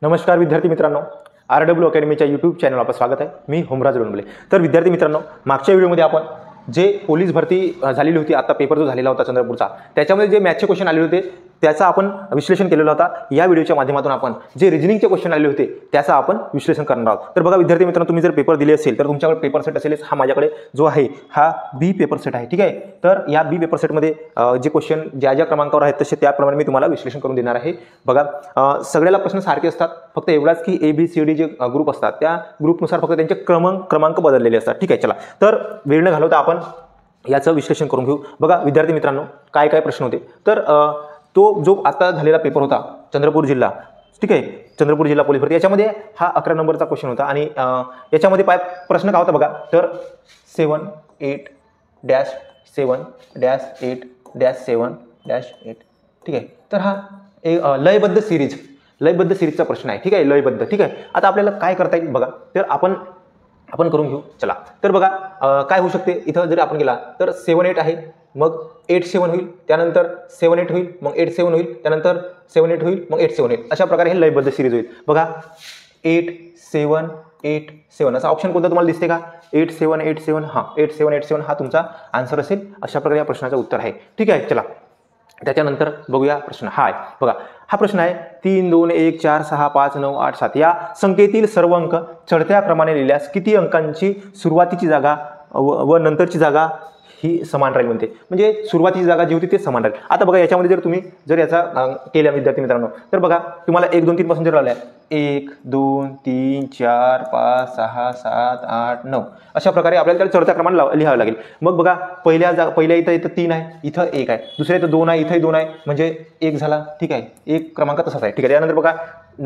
नमस्कार विद्यार्थी मित्रांनो, RW अकॅडमीच्या यूट्यूब चॅनल आपलं स्वागत आहे। मी होमराज लोणबले। तर विद्यार्थी मित्रांनो, मागच्या व्हिडिओमध्ये आपण जे पोलीस भरती झालेली होती, आता पेपर जो झालेला होता चंद्रपूरचा, त्याच्यामध्ये जे मॅथ्सचे क्वेश्चन आले होते त्याचा आपण विश्लेषण केलेलं होता। या व्हिडिओच्या माध्यमातून आपण जे रिजनिंगचे क्वेश्चन आले होते त्याचं आपण विश्लेषण करणार आहोत। तर बघा विद्यार्थी मित्रांनो, तुम्ही जर पेपर दिले असेल तर तुमच्याकडे पेपर सेट असेलच। हा माझ्याकडे जो आहे हा बी पेपर सेट आहे, ठीक आहे। तर या बी पेपर सेटमध्ये जे क्वेश्चन ज्या क्रमांकावर आहेत तसे त्याप्रमाणे मी तुम्हाला विश्लेषण करून देणार आहे। बघा सगळ्याला प्रश्न सारखे असतात, फक्त एवढाच की ABCD जे ग्रुप असतात त्या ग्रुपनुसार फक्त त्यांचे क्रमांक बदललेले असतात, ठीक आहे। चला, तर वेळ न घालवता आपण याचं विश्लेषण करून घेऊ। बघा विद्यार्थी मित्रांनो, काय काय प्रश्न होते तर तो जो आता झालेला पेपर होता चंद्रपूर जिल्हा, ठीक आहे, चंद्रपूर जिल्हा पोलीस भरती, याच्यामध्ये हा 11 नंबरचा क्वेश्चन होता। आणि याच्यामध्ये प्रश्न काय होता बघा, तर 7-8-7-8-7-8, ठीक आहे। तर हा एक लयबद्ध सिरीजचा प्रश्न आहे, ठीक आहे, लयबद्ध, ठीक आहे। आता आपल्याला काय करता येईल बघा, तर आपण करून घेऊ। चला, तर बघा काय होऊ शकते इथं जर आपण गेला तर 7-8 आहे, मग 8-7 होईल, त्यानंतर 7-8 होईल, मग 8-7 होईल, त्यानंतर 7-8 होईल, मग 8-7 होईल। अशा प्रकारे हे लयबद्ध सिरीज होईल। बघा 8-7-8-7 असा ऑप्शन कोणता तुम्हाला दिसते का? 8-7-8-7, हा 8-7-8-7 हा तुमचा आन्सर असेल। अशा प्रकारे या प्रश्नाचं उत्तर आहे, ठीक आहे। चला, त्याच्यानंतर बघूया प्रश्न हा आहे बघा, हा प्रश्न आहे 3, 2, 1, 4, 6, 5, 9, 8, 7 या संख्येतील सर्व अंक चढत्या क्रमाने लिहिल्यास किती अंकांची सुरुवातीची जागा व नंतरची जागा ही समान राहील म्हणते। म्हणजे सुरुवातीची जागा जी होती ते समान राहील। आता बघा याच्यामध्ये जर तुम्ही याचा केल्या विद्यार्थी मित्रांनो, तर बघा तुम्हाला 1, 2, 3 पासून जर राहिल्या 1, 2, 3, 4, 5, 6, 7, 8, 9 अशा प्रकारे आपल्याला त्याला चढत्या क्रमाने लिहावं लागेल। मग बघा पहिल्या इथं 3 आहे, इथं 1 आहे, दुसऱ्या इथं 2 आहे, इथं 2 आहे, म्हणजे 1 झाला, ठीक आहे। 1 क्रमांक तसाच आहे, ठीक आहे। त्यानंतर बघा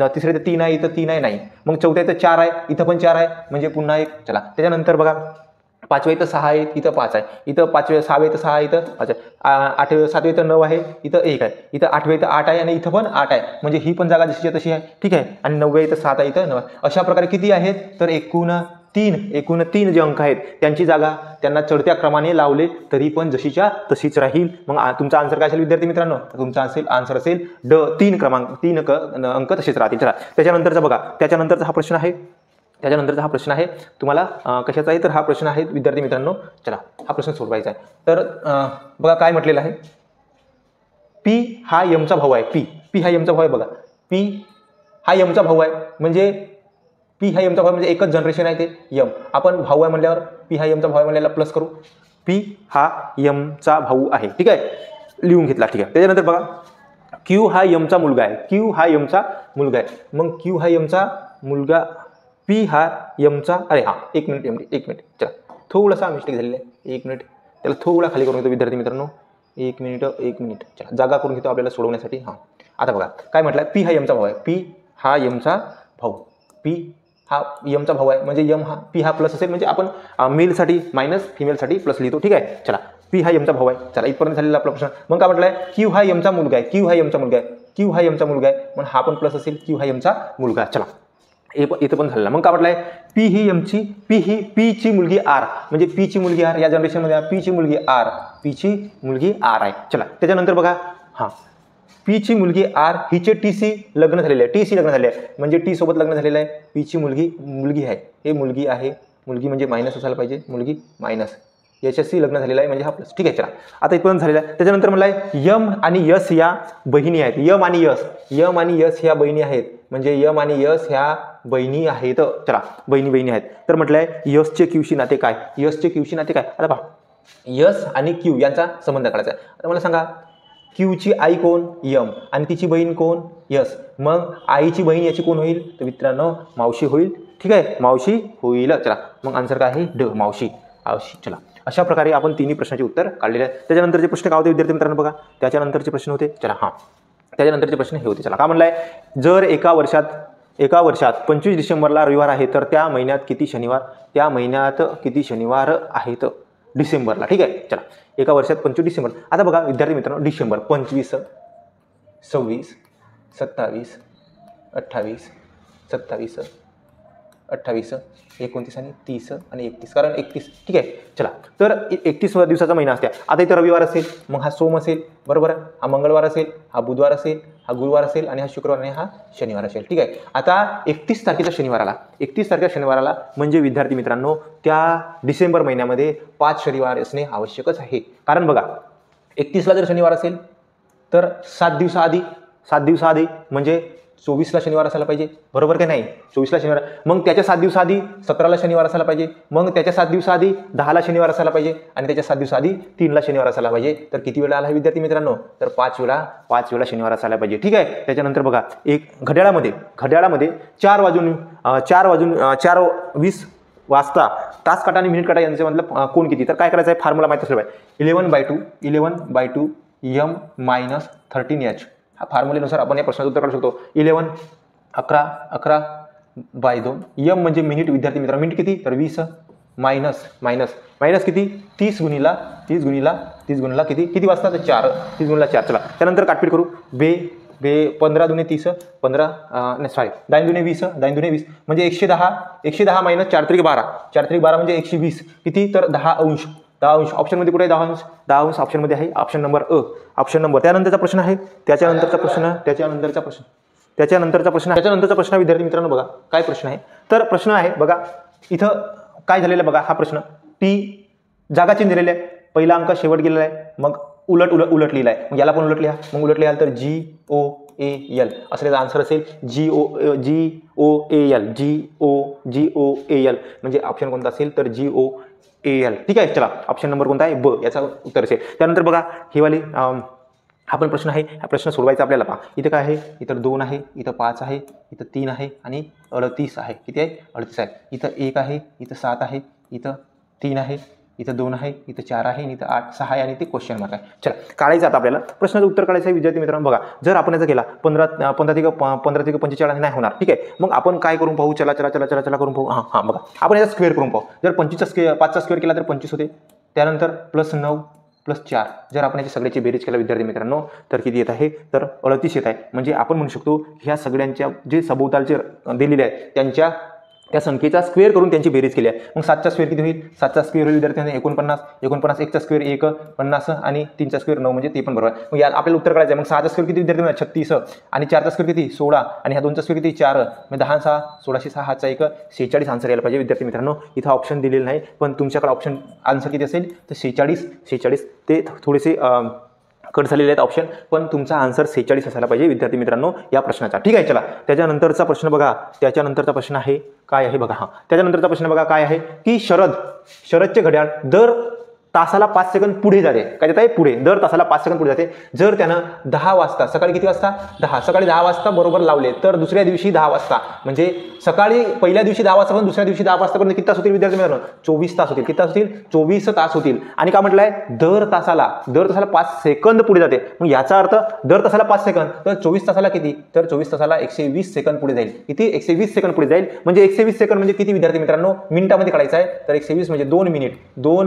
तिसऱ्या इथं 3 आहे, इथं 3 आहे, नाही, मग चौथ्या इथं 4 आहे, इथं पण 4 आहे, म्हणजे पुन्हा 1। चला, त्याच्यानंतर बघा 5व्या इथं 6 आहे, इथं 5 आहे, इथं 6व्या इथं 6 आहे, इथं 5 आहे, 7व्या इथं 9 आहे, इथं 1 आहे, इथं 8व्या इथं 8 आहे आणि इथं पण 8 आहे, म्हणजे ही पण जागा जशीच्या तशी आहे, ठीक आहे। आणि 9व्या इथं 7 आहे, इथं 9 आहे। अशा प्रकारे किती आहेत तर एकूण 3 जे अंक आहेत त्यांची जागा त्यांना चढत्या क्रमाने लावले तरी पण जशीच्या तशीच राहील। मग तुमचा आन्सर काय असेल विद्यार्थी मित्रांनो? तुमचा आन्सर असेल ड, 3 अंक तसेच राहतील। चला, त्याच्यानंतरचा बघा, त्याच्यानंतरचा हा प्रश्न आहे तुम्हाला कशाचा आहे तर हा प्रश्न आहे विद्यार्थी मित्रांनो। चला, हा प्रश्न सोडवायचा आहे। तर बघा काय म्हटलेलं आहे, P हा यमचा भाऊ आहे, P हा यमचा भाऊ आहे। बघा P हा यमचा भाऊ आहे, म्हणजे P हा यमचा भाऊ म्हणजे एकच जनरेशन आहे ते यम, आपण भाऊ आहे म्हणल्यावर P हा यमचा भाऊ आहे म्हणल्याला प्लस करू, P हा यमचा भाऊ आहे, ठीक आहे, लिहून घेतला, ठीक आहे। त्याच्यानंतर बघा Q हा यमचा मुलगा आहे, मग Q हा यमचा मुलगा, P हा यमचा, अरे हा एक मिनिट, चला थोडासा मिस्टेक झालेला आहे, 1 मिनिट, त्याला थोडा खाली करून घेतो विद्यार्थी मित्रांनो, 1 मिनिट, चला जागा करून घेतो आपल्याला सोडवण्यासाठी। हा, आता बघा काय म्हटलं, P हा यमचा भाऊ आहे, P हा यमचा भाऊ आहे, म्हणजे P हा प्लस असेल, म्हणजे आपण मेलसाठी मायनस फिमेलसाठी प्लस लिहितो, ठीक आहे। चला, P हा यमचा भाऊ आहे। चला, इथपर्यंत झालेला आपला प्रश्न। मग काय म्हटलंय, Q हा यमचा मुलगा आहे, मग हा पण प्लस असेल, Q हा यमचा मुलगा। चला, इथं पण झालेला। मग काय म्हटलंय, P ची मुलगी R, म्हणजे P ची मुलगी R या जनरेशनमध्ये P ची मुलगी R आहे। चला, त्याच्यानंतर बघा हा P ची मुलगी R हिचे TC लग्न झालेले आहे, म्हणजे T सोबत लग्न झालेलं आहे। P ची मुलगी आहे, हे मुलगी आहे, मुलगी म्हणजे मायनस असायला पाहिजे, मुलगी मायनस, याच्याशी लग्न झालेलं आहे म्हणजे हा प्लस, ठीक आहे। चला, आता इथपर्यंत झालेला आहे। त्याच्यानंतर म्हणलाय यम आणि यस या बहिणी आहेत, यम आणि यस ह्या बहिणी आहेत, म्हणजे यम आणि यस ह्या बहिणी आहेत। चला, बहिणी आहेत। तर म्हटलंय यसचे क्यूशी नाते काय, आता पहा यस आणि क्यू यांचा संबंध काढायचा आहे। आता मला सांगा, क्यूची आई कोण, यम, आणि तिची बहीण कोण, यस, मग आईची बहीण याची कोण होईल तर मित्रांनो मावशी होईल, ठीक आहे, मावशी होईल। चला, मग आन्सर काय आहे ड, मावशी। चला, अशा प्रकारे आपण तिन्ही प्रश्नाचे उत्तर काढलेले आहेत। त्याच्यानंतरचे प्रश्न काय होते विद्यार्थी मित्रांनो बघा, त्याच्यानंतरचे प्रश्न होते, चला हा त्याच्यानंतरचे प्रश्न हे होते। चला, काय म्हणलाय, जर एका वर्षात 25 डिसेंबरला रविवार आहे तर त्या महिन्यात किती शनिवार आहेत डिसेंबरला, ठीक आहे। चला, एका वर्षात 25 डिसेंबर। आता बघा विद्यार्थी मित्रांनो, डिसेंबर 25, 26, 27, 28, 27, 28, 29 आणि 30 आणि 31, कारण 31. ठीक आहे, चला. तर 31 दिवसाचा महिना असते. आता इथं रविवार असेल, मग हा सोम असेल, बरोबर, हा मंगळवार असेल, हा बुधवार असेल, हा गुरुवार असेल आणि हा शुक्रवार आणि हा शनिवार असेल. ठीक आहे. आता 31 तारखेचा शनिवाराला, 31 तारखेच्या शनिवाराला म्हणजे विद्यार्थी मित्रांनो त्या डिसेंबर महिन्यामध्ये 5 शनिवार असणे आवश्यकच आहे. कारण बघा 31ला जर शनिवार असेल तर 7 दिवसाआधी म्हणजे 24ला शनिवार असायला पाहिजे, बरोबर की नाही. 24ला शनिवार, मग त्याच्या 7 दिवसाआधी 17ला शनिवार असायला पाहिजे, मग त्याच्या 7 दिवसाआधी 10ला शनिवार असायला पाहिजे आणि त्याच्या 7 दिवसाआधी 3ला शनिवार असायला पाहिजे. तर किती वेळा आला विद्यार्थी मित्रांनो, तर 5 वेळा शनिवार असायला पाहिजे. ठीक आहे. त्याच्यानंतर बघा एक घड्याळामध्ये 4:20 वाजता तास काटा आणि मिनिट काटा यांच्यामधलं कोण किती, तर काय करायचं आहे, फॉर्म्युला माहिती असलं पाहिजे. 11/2 m - 13h. हा फॉर्म्युलेनुसार आपण या प्रश्नाचं उत्तर काढू शकतो. 11/2 m म्हणजे मिनिट विद्यार्थी मित्रांनो, मिनिट किती, तर 20 मायनस किती, 30 गुणिला किती वाजता, तर 4, 30 गुणिला 4. चला त्यानंतर काटपीट करू. 15 दुणे 30, 10 दुणे 20 म्हणजे 110 मायनस 4 त्रिक 12 म्हणजे 120 किती, तर 10 अंश. ऑप्शनमध्ये कुठे आहे 10 अंश ऑप्शनमध्ये आहे, ऑप्शन नंबर अ. त्यानंतरचा प्रश्न आहे, त्याच्यानंतरचा प्रश्न विद्यार्थी मित्रांनो बघा काय प्रश्न आहे. तर प्रश्न आहे बघा इथं काय झालेलं बघा, हा प्रश्न टी जागा चेंज झालेली आहे, पहिला अंक शेवट गेलेला आहे, मग उलट लिहिला आहे, मग याला पण उलट लिहा. मग उलट लिहाल तर GOAL असं त्याचा आन्सर असेल. GOAL म्हणजे ऑप्शन कोणता असेल, तर GOAL. ठीक आहे. चला ऑप्शन नंबर कोणता आहे, ब, याचा उत्तर असेल. त्यानंतर बघा ही वाली हा पण प्रश्न आहे, हा प्रश्न सोडवायचा आपल्याला. पहा इथं काय आहे, इथं 2 आहे, इथं 5 आहे, इथं 3 आहे आणि 38 आहे. किती आहे, 38 आहे. इथं 1 आहे, इथं 7 आहे, इथं 3 आहे, इथं 2 आहे, इथं 4 आहे आणि इथं 8, 6 आहे आणि ते क्वेश्चन मार्क आहे. चला काढायचं आता आपल्याला प्रश्नाचं उत्तर काढायचं आहे विद्यार्थी मित्रांनो. बघा जर आपण याचा केला 15 ते 45 नाही होणार. ठीक आहे. मग आपण काय करून पाहू, चला करून पाहू. हां बघा आपण याचा स्क्वेअर करून पाहू. जर 5चा स्क्वेअर केला तर 25 होते. त्यानंतर +9 + 4 जर आपण याची सगळ्याची बेरीज केला विद्यार्थी मित्रांनो तर किती येत आहे, तर 38 येत आहे. म्हणजे आपण म्हणू शकतो ह्या सगळ्यांच्या जे सभोवतालचे दिलेले आहेत त्यांच्या त्या संख्येचा स्क्वेअर करून त्यांची बेरीज केली आहे. मग 7चा स्क्वेअर किती होईल, 7चा स्क्वेअर होईल विद्यार्थ्यांनी 49, 1चा स्क्वेअर 1, 50 आणि 3चा स्क्वेअर 9 म्हणजे ते पण बरोबर. मग या आपल्याला उत्तर काढायचं आहे. मग 6चा स्क्वेअर किती विद्यार्थ्यांना 36 आणि 4चा स्क्वेअर किती 16 आणि ह्या 2चा स्क्वेअर किती 4, मग 10 6 16 6 हाचा 1 46 आन्सर यायला पाहिजे विद्यार्थी मित्रांनो. इथं ऑप्शन दिलेलं नाही पण तुमच्याकडे ऑप्शन आन्सर किती असेल, तर 46 ते थोडेसे कट झालेले आहेत ऑप्शन, पण तुमचा आन्सर 46 असायला पाहिजे विद्यार्थी मित्रांनो या प्रश्नाचा. ठीक आहे. चला त्याच्यानंतरचा प्रश्न बघा, त्याच्यानंतरचा प्रश्न आहे काय आहे बघा. त्याच्यानंतरचा प्रश्न बघा काय आहे की शरदचे घड्याळ दर तासाला 5 सेकंद पुढे जाते. काय जात आहे, पुढे, दर तासाला 5 सेकंद पुढे जाते. जर त्यानं 10 वाजता सकाळी किती वाजता, सकाळी 10 वाजता बरोबर लावले तर दुसऱ्या दिवशी 10 वाजता म्हणजे सकाळी पहिल्या दिवशी 10 वाजता पण दुसऱ्या दिवशी 10 वाजतापर्यंत किती तास होतील विद्यार्थी मित्रांनो, 24 तास होतील. किती तास होतील, 24 तास होतील. आणि काय म्हटलंय, दर तासाला 5 सेकंद पुढे जाते. मग याचा अर्थ दर तासाला 5 सेकंद तर 24 तासाला किती, तर 24 तासाला 120 सेकंद पुढे जाईल. किती, 120 सेकंद पुढे जाईल. म्हणजे 120 सेकंद म्हणजे किती विद्यार्थी मित्रांनो, मिनिटामध्ये काढायचं आहे. तर 120 म्हणजे 2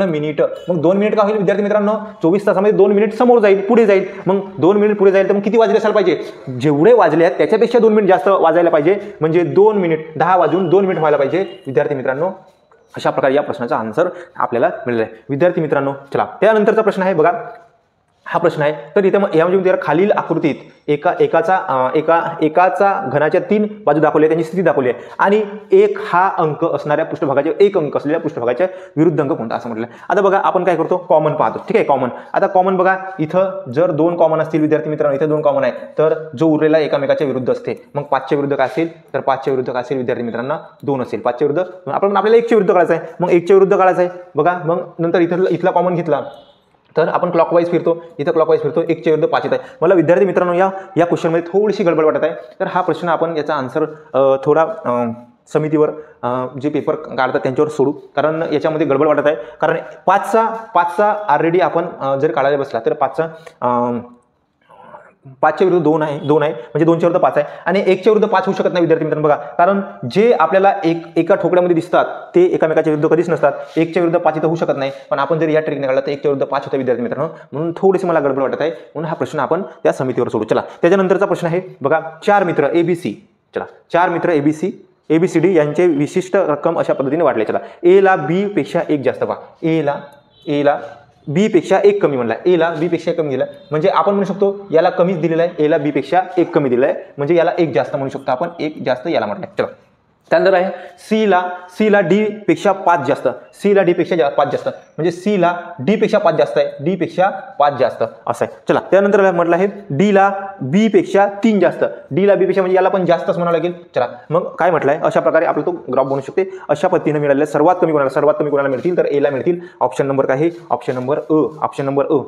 मिनिट. मग 2 मिनिट का होईल विद्यार्थी मित्रांनो, 24 तासामध्ये 2 मिनिट समोर जाईल, पुढे जाईल. मग 2 मिनिट पुढे जाईल तर मग किती वाजले असायला पाहिजे, जेवढे वाजले आहेत त्याच्यापेक्षा 2 मिनिट जास्त वाजायला पाहिजे. म्हणजे 2 मिनिट 10 वाजून 2 मिनिट व्हायला पाहिजे विद्यार्थी मित्रांनो. अशा प्रकारे या प्रश्नाचा आन्सर आपल्याला मिळालेला आहे विद्यार्थी मित्रांनो. चला त्यानंतरचा प्रश्न आहे बघा, हा प्रश्न आहे. तर इथे यामध्ये खालील आकृतीत एकाचा घनाच्या 3 बाजू दाखवल्या, त्यांची स्थिती दाखवली आहे आणि एक अंक असलेल्या पृष्ठभागाच्या विरुद्ध अंक कोणता असं म्हटलं. आता बघा आपण काय करतो, कॉमन पाहतो. ठीक आहे, कॉमन. आता कॉमन बघा, इथं जर 2 कॉमन असतील विद्यार्थी मित्रांनो, इथं 2 कॉमन आहे तर जो उरलेला एकामेकाच्या विरुद्ध असते. मग 5च्या विरुद्ध काय असेल, तर 5च्या विरुद्ध काय असेल विद्यार्थी मित्रांनो, 2 असेल. 5च्या विरुद्ध आपल्याला 1च्या विरुद्ध काढायचं आहे. मग 1च्या विरुद्ध काढायचं आहे बघा. मग नंतर इथला कॉमन घेतला तर आपण क्लॉकवाईज फिरतो, इथं क्लॉकवाईज फिरतो, 1च्या विरुद्ध 5 येत आहे. मला विद्यार्थी मित्रांनो या क्वेश्चनमध्ये थोडीशी गडबड वाटत आहे. तर हा प्रश्न आपण याचा आन्सर थोडा समितीवर जे पेपर काढतात त्यांच्यावर सोडू, कारण याच्यामध्ये गडबड वाटत आहे. कारण 5चा ऑलरेडी आपण जर काढायला बसला तर 5च्या विरुद्ध 2 आहे म्हणजे 2च्या विरुद्ध 5 आहे आणि 1च्या विरुद्ध 5 होऊ शकत नाही विद्यार्थी मित्रांनो. बघा कारण जे आपल्याला एका ठोकड्यामध्ये दिसतात ते एकामेकाच्या विरुद्ध कधीच नसतात. 1च्या विरुद्ध 5 इथं होऊ शकत नाही, पण आपण जर या ट्रिकने काढला तर 1च्या विरुद्ध 5 होतं विद्यार्थी मित्रांनो. म्हणून थोडीशी मला गडबड वाटत आहे, म्हणून हा प्रश्न आपण त्या समितीवर सोडू. चला त्याच्यानंतरचा प्रश्न आहे बघा, 4 मित्र ABC. चला 4 मित्र ABC ABCD यांचे विशिष्ट रक्कम अशा पद्धतीने वाढले. चला, A ला B पेक्षा 1 जास्त पहा. A ला B पेक्षा 1 कमी म्हणला, A ला B पेक्षा 1 कमी दिला, म्हणजे आपण म्हणू शकतो याला कमीच दिलेला आहे, A ला B पेक्षा 1 कमी दिलेला आहे, म्हणजे याला 1 जास्त म्हणू शकतो आपण, 1 जास्त याला म्हटलं. चला, त्यानंतर आहे C ला D पेक्षा 5 जास्त, C ला D पेक्षा 5 जास्त, म्हणजे C ला D पेक्षा 5 जास्त आहे, D पेक्षा 5 जास्त असं आहे. चला, त्यानंतर म्हटलं आहे D ला B पेक्षा 3 जास्त, D ला B पेक्षा म्हणजे याला पण जास्तच म्हणावं लागेल. चला, मग काय म्हटलंय, अशा प्रकारे आपला तो ग्राफ बनू शकते. अशा पद्धतीने मिळालेल्या सर्वात कमी कोणाला मिळतील, तर A ला मिळतील. ऑप्शन नंबर काय आहे, ऑप्शन नंबर अ.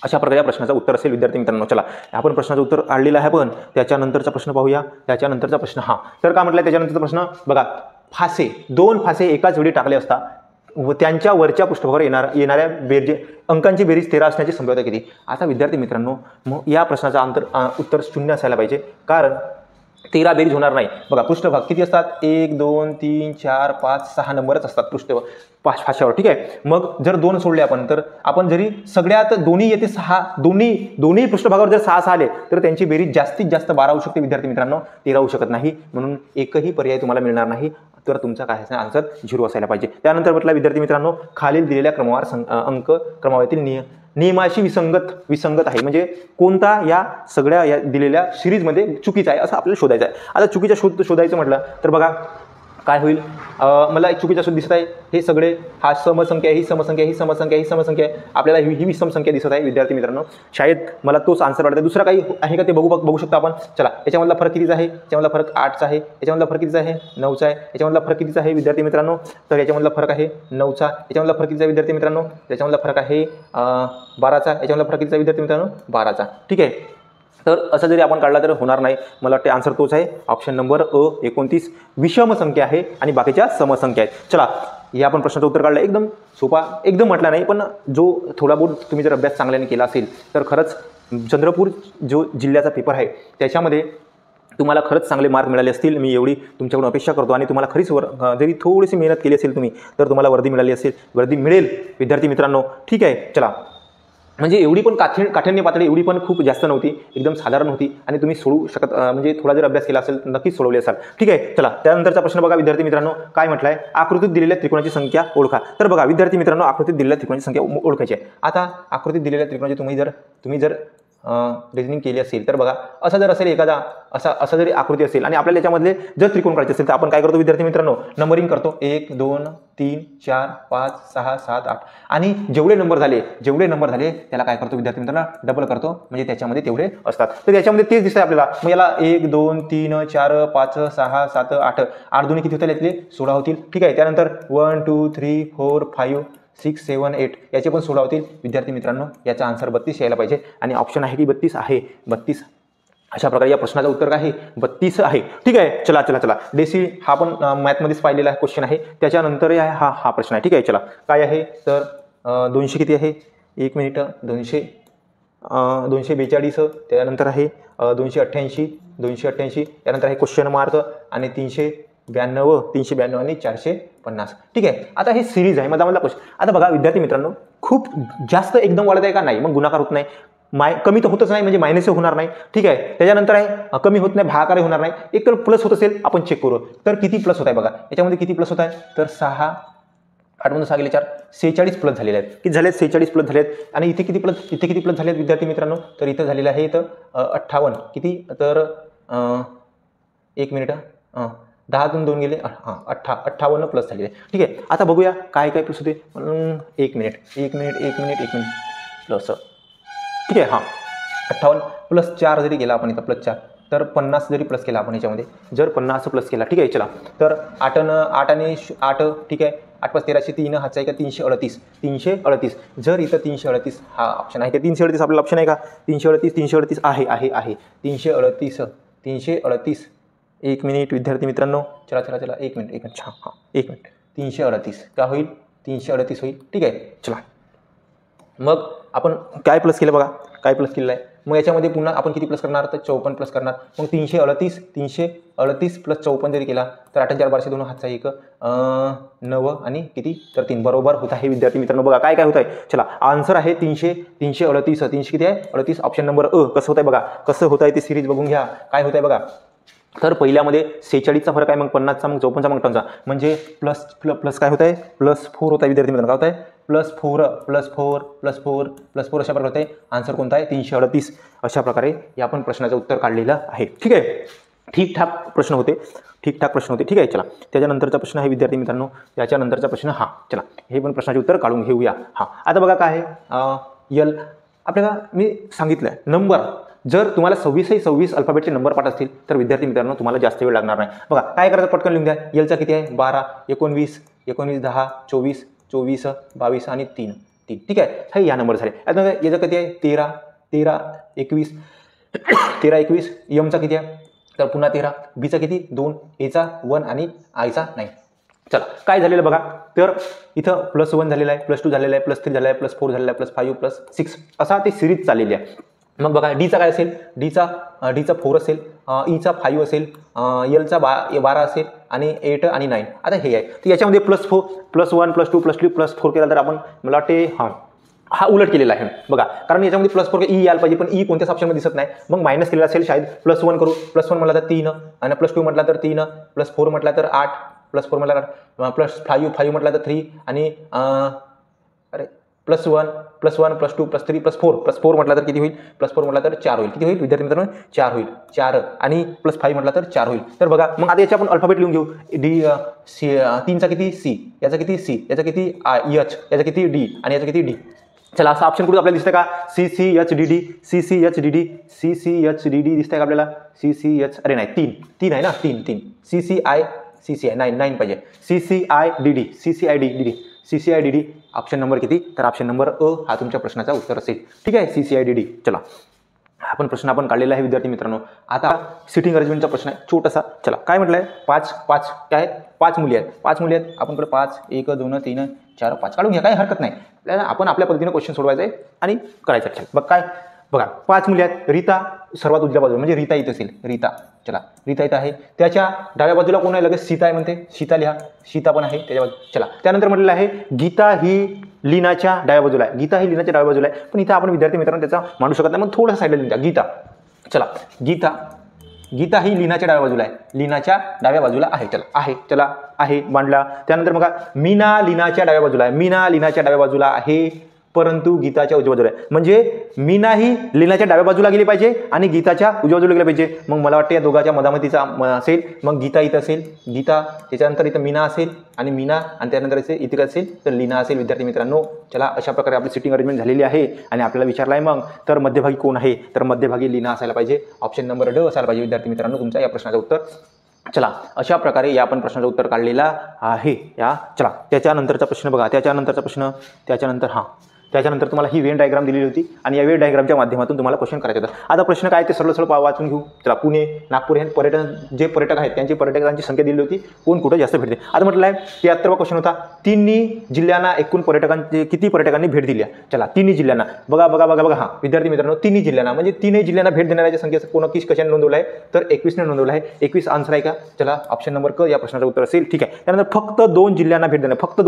अशा प्रकारे प्रश्नाचं उत्तर असेल विद्यार्थी मित्रांनो. चला, आपण प्रश्नाचं उत्तर काढलेलं आहे, पण त्याच्यानंतरचा प्रश्न पाहूया. त्याच्यानंतरचा प्रश्न हा, तर काय म्हटलंय त्याच्यानंतरचा प्रश्न बघा, दोन फासे एकाच वेळी टाकले असता व त्यांच्या वरच्या पृष्ठभागावर येणाऱ्या अंकांची बेरीज 13 असण्याची संभाव्यता किती. आता विद्यार्थी मित्रांनो, मग या प्रश्नाचा उत्तर 0 असायला पाहिजे, कारण 13 बेरीज होणार नाही. बघा, पृष्ठभाग किती असतात, 1 2 3 4 5 6 नंबरच असतात पृष्ठभाग फाशावर. ठीक आहे, मग जर 2 सोडले आपण, तर आपण जरी सगळ्यात दोन्ही येते 6, दोन्ही पृष्ठभागावर जर 6 आले, तर त्यांची बेरीज जास्तीत जास्त 12 होऊ शकते विद्यार्थी मित्रांनो, 13 होऊ शकत नाही. म्हणून एकही पर्याय तुम्हाला मिळणार नाही, तर तुमचा काय असेल आन्सर 0 असायला पाहिजे. त्यानंतर म्हटलं विद्यार्थी मित्रांनो, खालील दिलेल्या क्रमवार अंक क्रमवारीतील नियमाशी विसंगत आहे, म्हणजे कोणता या सगळ्या या दिलेल्या सिरीजमध्ये चुकीचा आहे असं आपल्याला शोधायचं आहे. आता चुकीचा शोधायचं म्हटलं तर बघा काय होईल, मला एक चुकीचा शोध दिसत आहे, हे सगळे हा समसंख्या, ही समसंख्या, ही समसंख्या, ही समसंख्या आहे, आपल्याला ही विषम संख्या दिसत आहे विद्यार्थी मित्रांनो. शाळेत मला तोच आन्सर वाटत आहे. दुसरा काही आहे का ते बघू शकतो आपण. चला, याच्यामधला फरक कितीचा आहे, याच्यामधला फरक 8चा आहे, याच्यामधला फरक कितीचा आहे 9चा आहे, याच्यामधला फरक कितीचा आहे विद्यार्थी मित्रांनो, तर याच्यामधला फरक आहे 9चा, याच्यामधला फरक कितीचा विद्यार्थी मित्रांनो, याच्यामधला फरक आहे 12चा, याच्यामधला फरक कितीचा विद्यार्थी मित्रांनो 12चा. ठीक आहे, तर असं जरी आपण काढला तर होणार नाही. मला वाटते आन्सर तोच आहे, ऑप्शन नंबर अ 29 विषम संख्या आहे आणि बाकीच्या समसंख्या आहेत. चला, हे आपण प्रश्नाचं उत्तर काढलं, एकदम सोपा, एकदम म्हटला नाही, पण जो थोडा बहुत तुम्ही जर अभ्यास चांगल्याने केला असेल तर खरंच चंद्रपूर जो जिल्ह्याचा पेपर आहे त्याच्यामध्ये तुम्हाला खरंच चांगले मार्क मिळाले असतील, मी एवढी तुमच्याकडून अपेक्षा करतो. आणि तुम्हाला खरीच जरी थोडीशी मेहनत केली असेल तुम्ही, तर तुम्हाला वर्दी मिळाली असेल, वर्दी मिळेल विद्यार्थी मित्रांनो. ठीक आहे, चला, म्हणजे एवढी पण काठिण्य पातळी एवढी पण खूप जास्त नव्हती, एकदम साधारण होती, आणि तुम्ही सोडू शकत, म्हणजे थोडा जर अभ्यास केला असेल तर नक्कीच सोडवले असाल. ठीक आहे, चला, त्यानंतरचा प्रश्न बघा विद्यार्थी मित्रांनो, काय म्हटलंय, आकृतीत दिलेल्या त्रिकोणाची संख्या ओळखा. तर बघा विद्यार्थी मित्रांनो, आकृतीत दिलेल्या त्रिकोणाची संख्या ओळखायची आहे. आता आकृतीत दिलेल्या त्रिकोणाची तुम्ही जर रिजनिंग केली असेल तर बघा, असा जर असेल एखादा असा जरी आकृती असेल आणि आपल्याला याच्यामधले जर त्रिकोण काढायचे असेल तर आपण काय करतो विद्यार्थी मित्रांनो, नंबरिंग करतो, 1 2 3 4 5 6 7 8, आणि जेवढे नंबर झाले त्याला काय करतो विद्यार्थी मित्रांनो, डबल करतो, म्हणजे त्याच्यामध्ये तेवढे असतात. तर याच्यामध्ये तेच दिसतंय आपल्याला. मग याला 1 2 3 4 5 6 7 8 8 दोन्ही किती होतील, यातले 16 होतील. ठीक आहे, त्यानंतर 1 2 3 4 5 6 7 8 याचे पण 16 होतील विद्यार्थी मित्रांनो. याचा आन्सर 32 यायला पाहिजे, आणि ऑप्शन आहे की 32 आहे, 32. अशा प्रकारे या प्रश्नाचं उत्तर काय आहे, 32 आहे. ठीक आहे, चला, डेसी हा पण मॅथमध्येच पाहिलेला क्वेश्चन आहे, त्याच्यानंतर हा प्रश्न आहे. ठीक आहे, चला, काय आहे तर 200 किती आहे, 1 मिनिट, 242, त्यानंतर आहे 288, त्यानंतर आहे क्वेश्चन मार्क, आणि 392 आणि 450. ठीक आहे, आता हे सिरीज आहे, मधला क्वेश्चन. आता बघा विद्यार्थी मित्रांनो, खूप जास्त एकदम वाढत आहे का, नाही, मग गुणाकार होत नाही, कमी तर होतच नाही, म्हणजे मायनस होणार नाही. ठीक आहे, त्याच्यानंतर आहे कमी होत नाही, भागाकार होणार नाही, एक तर प्लस होत असेल, आपण चेक करू. तर किती प्लस होत आहे बघा, याच्यामध्ये किती प्लस होत आहे, तर 6 8 × 6 = 4 46 प्लस झालेले आहेत. किती झालेत, 46 प्लस झालेत. आणि इथे किती प्लस झालेत विद्यार्थी मित्रांनो, तर इथं झालेलं आहे तर 58 किती, तर 1 मिनिट, 10 तून 2 गेले, 58 प्लस झालेले. ठीक आहे, आता बघूया काय काय प्लस होते. 1 मिनिट प्लस. ठीक आहे, 58 प्लस 4 जरी केला आपण इथं प्लस 4, तर 50 जरी प्लस केला आपण याच्यामध्ये, जर 50 प्लस केला. ठीक आहे, चला, तर 8 आणि 8, ठीक आहे, 8 + 13 3, हाचा आहे का 338. जर इथं 338 हा ऑप्शन आहे का, 338 आपल्याला ऑप्शन आहे का, 338 आहे 338. 1 मिनिट विद्यार्थी मित्रांनो, चला 1 मिनिट, हां 1 मिनिट, 338 का होईल, 338 होईल. ठीक आहे, चला, मग आपण काय प्लस केलं बघा, काय प्लस केलेलं आहे. मग याच्यामध्ये पुन्हा आपण किती प्लस करणार, तर 54 प्लस करणार. मग 338 प्लस 54 जरी केला तर 8 4 12 2, हातचा 1 9 आणि किती, तर 3 बरोबर होत आहे विद्यार्थी मित्रांनो. बघा काय होत आहे, चला, आन्सर आहे 338 किती आहे, 38, ऑप्शन नंबर अ. कसं होत आहे बघा, कसं होत आहे ते सिरीज बघून घ्या, काय होत आहे बघा, तर पहिल्यामध्ये 46चा फरक आहे, मग 50चा, मग 54चा, मग 58चा, म्हणजे प्लस प्लस काय होत आहे, +4 होत आहे विद्यार्थी मित्रांनो. काय होत आहे, +4 +4 +4 +4 अशा प्रकारे होते. आन्सर कोणता आहे, 338. अशा प्रकारे या आपण प्रश्नाचं उत्तर काढलेलं आहे. ठीक आहे, ठीकठाक प्रश्न होते, ठीकठाक प्रश्न होते. ठीक आहे, चला त्याच्यानंतरचा प्रश्न आहे विद्यार्थी मित्रांनो, त्याच्यानंतरचा प्रश्न हा, चला हे पण प्रश्नाचे उत्तर काढून घेऊया. हा आता बघा काय आहे, यल आपल्याला मी सांगितलं नंबर, जर तुम्हाला 26 अल्फाबेटचे नंबर पाठ असतील तर विद्यार्थी मित्रांनो तुम्हाला जास्त वेळ लागणार नाही. बघा काय करायचं, पटकन लिहून द्या. एलचा किती आहे, 12, 19, 19, 10, 24, 24, 22 आणि 3. ठीक आहे, हे या नंबर झाले. आता याचं किती आहे, 13, 13, 21, 13, 21. यमचा किती आहे, तर पुन्हा 13. बीचा किती, 2, एचा 1 आणि आयचा 9. चला काय झालेलं बघा, तर इथं +1 झालेला आहे, +2 झालेला आहे, +3 झालेला आहे, +4 झालेला आहे, +5 +6 असा ते सिरीज चाललेली आहे. मग बघा डीचा काय असेल, डीचा 4 असेल, ईचा 5 असेल, एलचा 12 असेल आणि 8 आणि 9. आता हे आहे, तर याच्यामध्ये +4 +1 +2 +3 +4 केला तर आपण मला वाटते हा उलट केलेला आहे बघा, कारण याच्यामध्ये +4 ई यायला पाहिजे, पण ई कोणत्याच ऑप्शनमध्ये दिसत नाही. मग मायनस केलेला असेल शायद. +1 करू, +1 म्हटला तर 3 आणि +2 म्हटला तर 3, +4 म्हटला तर 8, +4 म्हटला तर +5 म्हटला तर 3 आणि अरे +1 +2 +3 +4 म्हटला तर किती होईल, +4 म्हटला तर 4 होईल. किती होईल विद्यार्थी मित्रांनो, 4 होईल. 4 आणि +5 म्हटला तर 4 होईल. तर बघा मग आता याचे आपण अल्फाबेट लिहून घेऊ. डी 3चा किती सी, याचा किती सी, याचा किती एच, याचा किती डी आणि याचा किती डी. चला असा ऑप्शन कुठे आपल्याला दिसतंय का, CCHDD CCHDD CCHDD दिसतंय का आपल्याला, CCH, अरे नाही 3 आहे ना, 3 CCI 9 पाहिजे, CCIDD ऑप्शन नंबर किती, तर ऑप्शन नंबर अ हा तुमच्या प्रश्नाचा उत्तर असेल. ठीक आहे, CCIDD. चला आपण प्रश्न आपण काढलेला आहे विद्यार्थी मित्रांनो. आता सिटिंग अरेंजमेंटचा प्रश्न आहे छोटासा. चला काय म्हटलंय, 5 काय आहेत, 5 मुली आहेत, 5 मुली आहेत. आपण कडे 5 1 2 3 4 5 काढून घ्या, काही हरकत नाही. आपल्याला आपण आपल्या पद्धतीने क्वेश्चन सोडवायचं आहे आणि करायचं आहे. बघ काय बघा 5 मुली आहेत. रीता सर्वात उजव्या बाजूला, म्हणजे रीता इथे असेल, रीता. चला रीता इथं आहे, त्याच्या डाव्या बाजूला कोण आहे, लगेच सीता आहे म्हणते, सीता लिहा, सीता पण आहे त्याच्या बाजूला. चला त्यानंतर म्हटलेलं आहे गीता ही लीनाच्या डाव्या बाजूला आहे, गीता ही लीनाच्या डाव्या बाजूला आहे. पण इथं आपण विद्यार्थी मित्रांनो त्याचा मांडू शकत नाही, मग थोडंसं साईडला लिहून द्या गीता. चला गीता ही लीनाच्या डाव्या बाजूला आहे, लीनाच्या डाव्या बाजूला आहे. चला आहे मांडला. त्यानंतर बघा मीना लीनाच्या डाव्या बाजूला आहे, मीना लीनाच्या डाव्या बाजूला आहे, परंतु गीताच्या उजव्या बाजूला आहे. म्हणजे मीना ही लीनाच्या डाव्या बाजूला गेली पाहिजे आणि गीताच्या उजव्या बाजूला गेली पाहिजे. मग मला वाटतं या दोघांच्या मधामतीचा असेल, मग गीता इथं असेल, गीता त्याच्यानंतर इथं मीना असेल आणि मीना आणि त्यानंतर इथे काय असेल, तर लीना असेल. विद्यार्थी मित्रांनो चला अशा प्रकारे आपली सिटिंग अरेंजमेंट झालेली आहे. आणि आपल्याला विचारलं आहे मग तर मध्यभागी कोण आहे, तर मध्यभागी लीना असायला पाहिजे, ऑप्शन नंबर ड असायला पाहिजे विद्यार्थी मित्रांनो तुमच्या या प्रश्नाचं उत्तर. चला अशा प्रकारे या आपण प्रश्नाचं उत्तर काढलेला आहे. या चला त्याच्यानंतरचा प्रश्न बघा, त्याच्यानंतर तुम्हाला ही वेन डायग्राम दिलेली होती आणि या वेन डायग्रामच्या माध्यमातून तुम्हाला क्वेश्चन करायचे होतं. आता प्रश्न काय ते सरळ वाचून घेऊ. चला पुणे नागपूर हे जे पर्यटक आहेत त्यांची पर्यटकांची संख्या दिली होती, कोण कुठं जास्त भेट दे. आता म्हटलं आहे 73वा क्वेश्चन होता, तिन्ही जिल्ह्यांना एकूण पर्यटकांचे किती पर्यटकांनी भेट दिली. चला तिन्ही जिल्ह्यांना बघा हा विद्यार्थी मित्रांनो, तिन्ही जिल्ह्यांना म्हणजे तीनही जिल्ह्यांना भेट देणाऱ्याच्या संख्येचं कोण कशाने नोंदवलं आहे, तर 21ने नोंदवलं आहे. 21 आन्सर आहे का. चला ऑप्शन नंबर क या प्रश्नाचं उत्तर असेल. ठीक आहे, त्यानंतर फक्त 2 जिल्ह्यांना भेट देणार, फक्त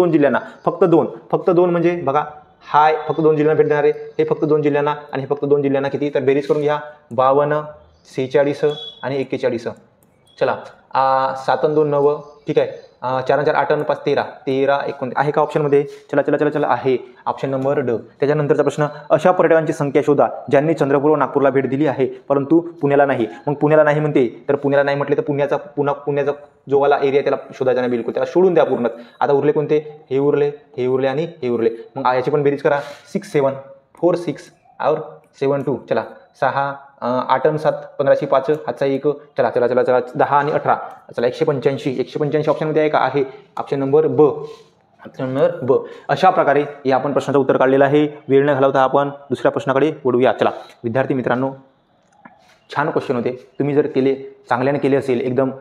2 म्हणजे बघा हाय फक्त 2 जिल्ह्यांना भेट देणार आहे, हे फक्त 2 जिल्ह्यांना आणि हे फक्त 2 जिल्ह्यांना किती, तर बेरीज करून घ्या 52, 46 आणि 41. चला 7 2 9. ठीक आहे, 4 4 8 5 13 13 19 आहे का ऑप्शनमध्ये. चला आहे ऑप्शन नंबर ड. त्याच्यानंतरचा प्रश्न, अशा पर्यटकांची संख्या शोधा ज्यांनी चंद्रपूर व नागपूरला भेट दिली आहे परंतु पुण्याला नाही. मग पुण्याला नाही म्हणते, तर पुण्याला नाही म्हटले तर पुण्याचा जो वाला एरिया त्याला शोधायचा नाही बिलकुल, त्याला सोडून द्या पूर्ण. आता उरले कोणते, हे उरले आणि हे उरले. मग याची पण बेरीज करा, 6 7 4 6 और 7 2. चला 6 8 आणि 7 15 5 हातचा 1. चला 10 आणि 18. चला 185 ऑप्शनमध्ये आहे का, आहे ऑप्शन नंबर ब. अशा प्रकारे या आपण प्रश्नाचं उत्तर काढलेलं आहे. वेळ न घालवता आपण दुसऱ्या प्रश्नाकडे वळूया. चला विद्यार्थी मित्रांनो छान क्वेश्चन होते, तुम्ही जर चांगल्याने केले असेल, एकदम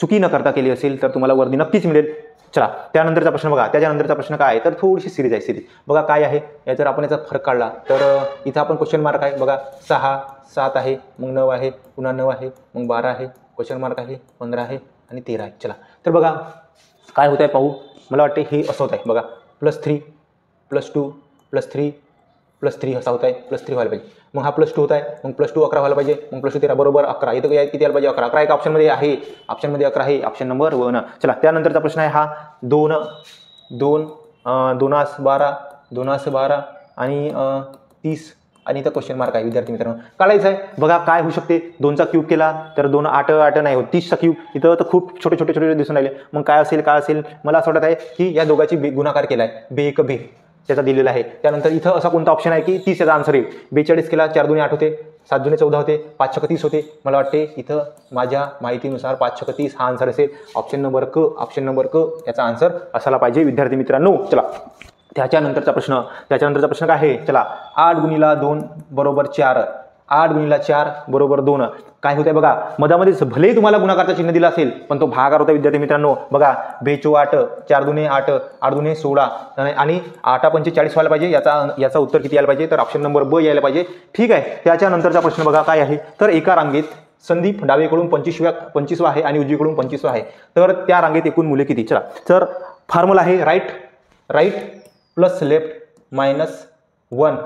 चुकी न करता केली असेल तर तुम्हाला वर्दी नक्कीच मिळेल. चला त्यानंतरचा प्रश्न बघा, त्याच्यानंतरचा प्रश्न काय आहे, तर थोडीशी सिरीज आहे. बघा काय आहे, जर आपण याचा फरक काढला तर इथं आपण क्वेश्चन मार्क आहे बघा, 6 7 आहे, मग 9 आहे, पुन्हा 9 आहे, मग 12 आहे, क्वेश्चन मार्क आहे, 15 आहे आणि 13 आहे. चला तर बघा काय होत आहे पाहू. मला वाटते हे असं होत आहे बघा, +3 +2 +3 +3 असा होत आहे, +3 व्हायला पाहिजे. मग हा +2 होत आहे, मग +2 11 व्हायला पाहिजे, मग +2 13 बरोबर 11. इथं किती आलं पाहिजे 11. 11 एका ऑप्शनमध्ये आहे, ऑप्शनमध्ये 11 आहे, ऑप्शन नंबर 1. चला त्यानंतरचा प्रश्न आहे हा 2 12 आणि 30 आणि इथं क्वेश्चन मार्क आहे. विद्यार्थी मित्रांनो काढायचं आहे. बघा काय होऊ शकते, 2चा क्यूब केला तर 2 8 नाही होत, 30चा क्यूब इथं तर खूप छोटे छोटे दिसून राहिले. मग काय असेल मला असं वाटत आहे की या दोघांची गुणाकार केला आहे, बे एक बे त्याचा दिलेला आहे. त्यानंतर इथं असा कोणता ऑप्शन आहे की 30 याचा आन्सर येईल. 42 केला 4 दुणे 8 होते, 7 दुणे 14 होते, 5 छक्के 30 होते. मला वाटते इथं माझ्या माहितीनुसार 5 छक्के 30 हा आन्सर असेल. ऑप्शन नंबर क याचा आन्सर असायला पाहिजे विद्यार्थी मित्रांनो. चला त्याच्यानंतरचा प्रश्न काय आहे, चला 8 गुणिला 2 बरोबर 4, 8 गुणिला 4 बरोबर 2. काय होतंय बघा, मधामध्येच भलेही तुम्हाला गुणाकारचं चिन्ह दिलं असेल पण तो भागाकार होता विद्यार्थी मित्रांनो. बघा 2 8, 4 दुणे 8, 8 दुणे 16 आणि 8 पंचे 40 व्हायला पाहिजे. याचा उत्तर किती यायला पाहिजे, तर ऑप्शन नंबर ब यायला पाहिजे. ठीक आहे. त्याच्यानंतरचा प्रश्न बघा काय आहे, तर एका रांगेत संदीप डावीकडून 25 आहे आणि उजवीकडून 25 आहे, तर त्या रांगेत एकूण मुले किती. चला तर फॉर्म्युला आहे right plus left -1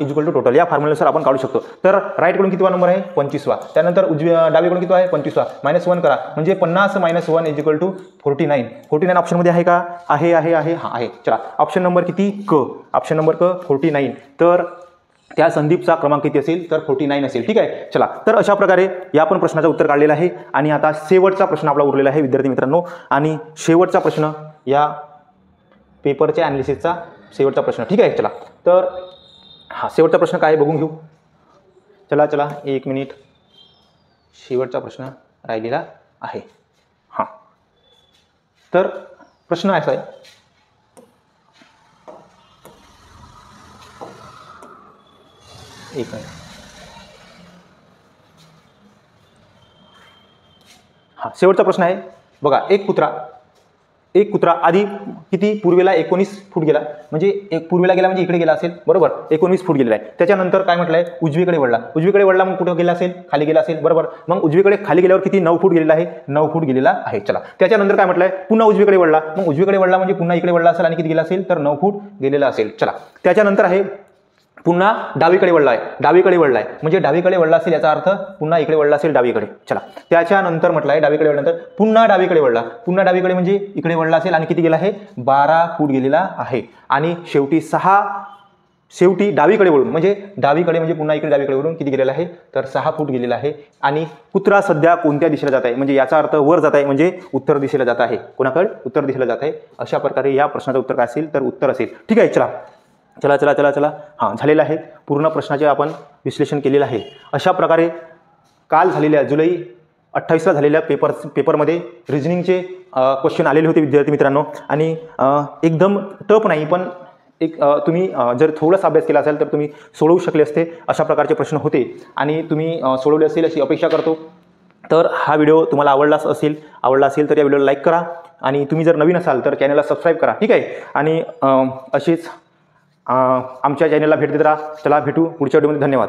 equal to total. या फॉर्म्युल्यानुसार आपण काढू शकतो. तर राईटकडून कितवा नंबर आहे 25वा, त्यानंतर डावीकडून किती आहे 25वा, -1 करा म्हणजे 50 - 1 इक्वल टू 49 ऑप्शनमध्ये आहे का, आहे हा आहे. चला ऑप्शन नंबर किती ऑप्शन नंबर 49. तर त्या संदीपचा क्रमांक किती असेल, तर 49 असेल. ठीक आहे. चला तर अशा प्रकारे या पण प्रश्नाचं उत्तर काढलेलं आहे. आणि आता शेवटचा प्रश्न आपला उरलेला आहे विद्यार्थी मित्रांनो. आणि शेवटचा प्रश्न या पेपरच्या ॲनालिसिसचा शेवटचा प्रश्न. ठीक आहे. चला तर हा शेवटचा प्रश्न काय आहे बघून घेऊ. चला 1 मिनिट, शेवटचा प्रश्न राहिलेला आहे. हां तर प्रश्न असा आहे, एक मिनिट. हा शेवटचा प्रश्न आहे बघा. एक कुत्रा आधी किती पूर्वेला 19 फूट गेला, म्हणजे एक पूर्वेला गेला म्हणजे इकडे गेला असेल बरोबर, 19 फूट गेलेला आहे. त्याच्यानंतर काय म्हटलंय, उजवीकडे वळला मग कुठं गेला असेल, खाली गेला असेल बरोबर. मग उजवीकडे खाली गेल्यावर किती 9 फूट गेलेला आहे, 9 फूट गेलेला आहे. चला त्याच्यानंतर काय म्हटलंय, पुन्हा उजवीकडे वळला, मग उजवीकडे वळला म्हणजे पुन्हा इकडे वळला असेल आणि किती गेला असेल, तर 9 फूट गेलेला असेल. चला त्याच्यानंतर आहे पुन्हा डावीकडे वळलाय म्हणजे डावीकडे वळला असेल, याचा अर्थ पुन्हा इकडे वळला असेल डावीकडे. चला त्याच्यानंतर म्हटलंय डावीकडे वळल्यानंतर पुन्हा डावीकडे म्हणजे इकडे वळला असेल आणि किती गेला आहे 12 फूट गेलेला आहे. आणि शेवटी डावीकडे वळून म्हणजे पुन्हा इकडे डावीकडे वळून किती गेलेला आहे, तर 6 फूट गेलेला आहे. आणि कुत्रा सध्या कोणत्या दिशेला जात आहे, म्हणजे याचा अर्थ वर जात आहे म्हणजे उत्तर दिशेला जात आहे. कोणाकडे, उत्तर दिशेला जात आहे. अशा प्रकारे या प्रश्नाचं उत्तर काय असेल, तर उत्तर असेल. ठीक आहे. चला हां झालेलं आहे. पूर्ण प्रश्नाचे आपण विश्लेषण केलेलं आहे. अशा प्रकारे काल झालेल्या जुलै 28ला झालेल्या पेपरमध्ये रिजनिंगचे क्वेश्चन आलेले होते विद्यार्थी मित्रांनो. आणि एकदम टफ नाही, पण एक तुम्ही जर थोडासा अभ्यास केला असेल तर तुम्ही सोडवू शकले असते. अशा प्रकारचे प्रश्न होते आणि तुम्ही सोडवले असेल अशी अपेक्षा करतो. तर हा व्हिडिओ तुम्हाला आवडला असेल तर या व्हिडिओला लाईक करा आणि तुम्ही जर नवीन असाल तर चॅनलला सबस्क्राईब करा. ठीक आहे. आणि अशीच आमच्या चॅनलला भेट देत राहा. चला भेटू पुढच्या व्हिडिओमध्ये. धन्यवाद.